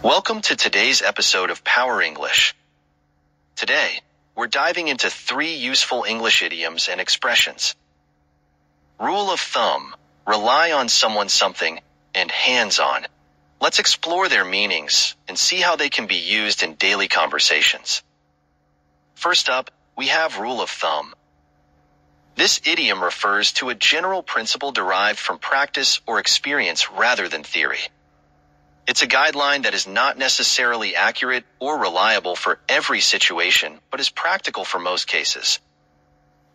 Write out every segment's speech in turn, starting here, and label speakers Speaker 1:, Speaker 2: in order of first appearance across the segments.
Speaker 1: Welcome to today's episode of Power English. Today, we're diving into 3 useful English idioms and expressions. Rule of thumb, rely on someone something, and hands-on. Let's explore their meanings and see how they can be used in daily conversations. First up, we have rule of thumb. This idiom refers to a general principle derived from practice or experience rather than theory. It's a guideline that is not necessarily accurate or reliable for every situation, but is practical for most cases.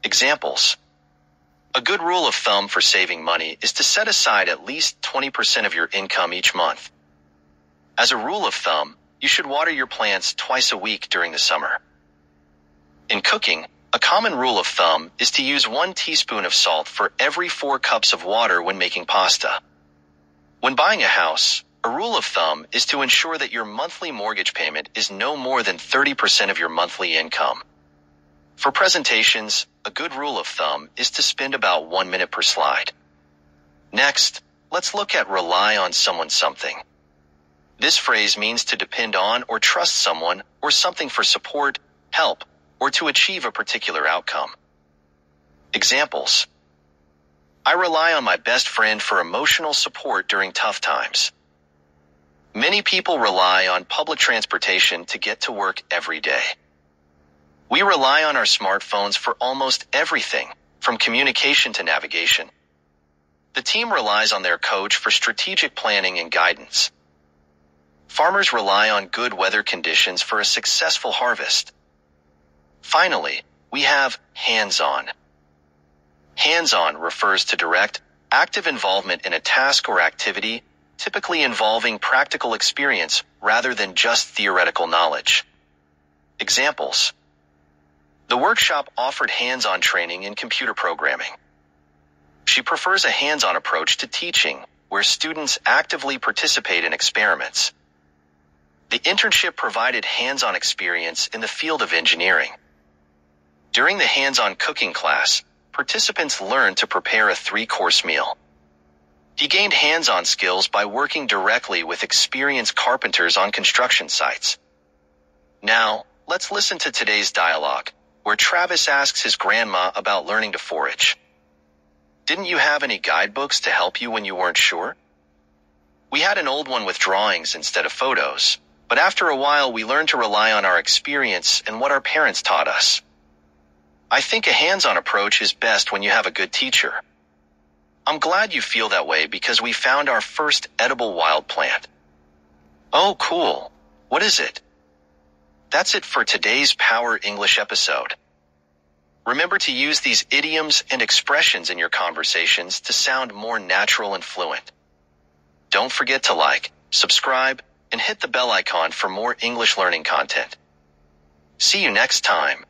Speaker 1: Examples. A good rule of thumb for saving money is to set aside at least 20% of your income each month. As a rule of thumb, you should water your plants twice a week during the summer. In cooking, a common rule of thumb is to use 1 teaspoon of salt for every 4 cups of water when making pasta. When buying a house, a rule of thumb is to ensure that your monthly mortgage payment is no more than 30% of your monthly income. For presentations, a good rule of thumb is to spend about 1 minute per slide. Next, let's look at rely on someone something. This phrase means to depend on or trust someone or something for support, help, or to achieve a particular outcome. Examples. I rely on my best friend for emotional support during tough times. Many people rely on public transportation to get to work every day. We rely on our smartphones for almost everything, from communication to navigation. The team relies on their coach for strategic planning and guidance. Farmers rely on good weather conditions for a successful harvest. Finally, we have hands-on. Hands-on refers to direct, active involvement in a task or activity, typically involving practical experience rather than just theoretical knowledge. Examples. The workshop offered hands-on training in computer programming. She prefers a hands-on approach to teaching, where students actively participate in experiments. The internship provided hands-on experience in the field of engineering. During the hands-on cooking class, participants learned to prepare a 3-course meal. He gained hands-on skills by working directly with experienced carpenters on construction sites. Now, let's listen to today's dialogue, where Travis asks his grandma about learning to forage. Didn't you have any guidebooks to help you when you weren't sure? We had an old one with drawings instead of photos, but after a while we learned to rely on our experience and what our parents taught us. I think a hands-on approach is best when you have a good teacher. I'm glad you feel that way because we found our first edible wild plant. Oh, cool. What is it? That's it for today's Power English episode. Remember to use these idioms and expressions in your conversations to sound more natural and fluent. Don't forget to like, subscribe, and hit the bell icon for more English learning content. See you next time.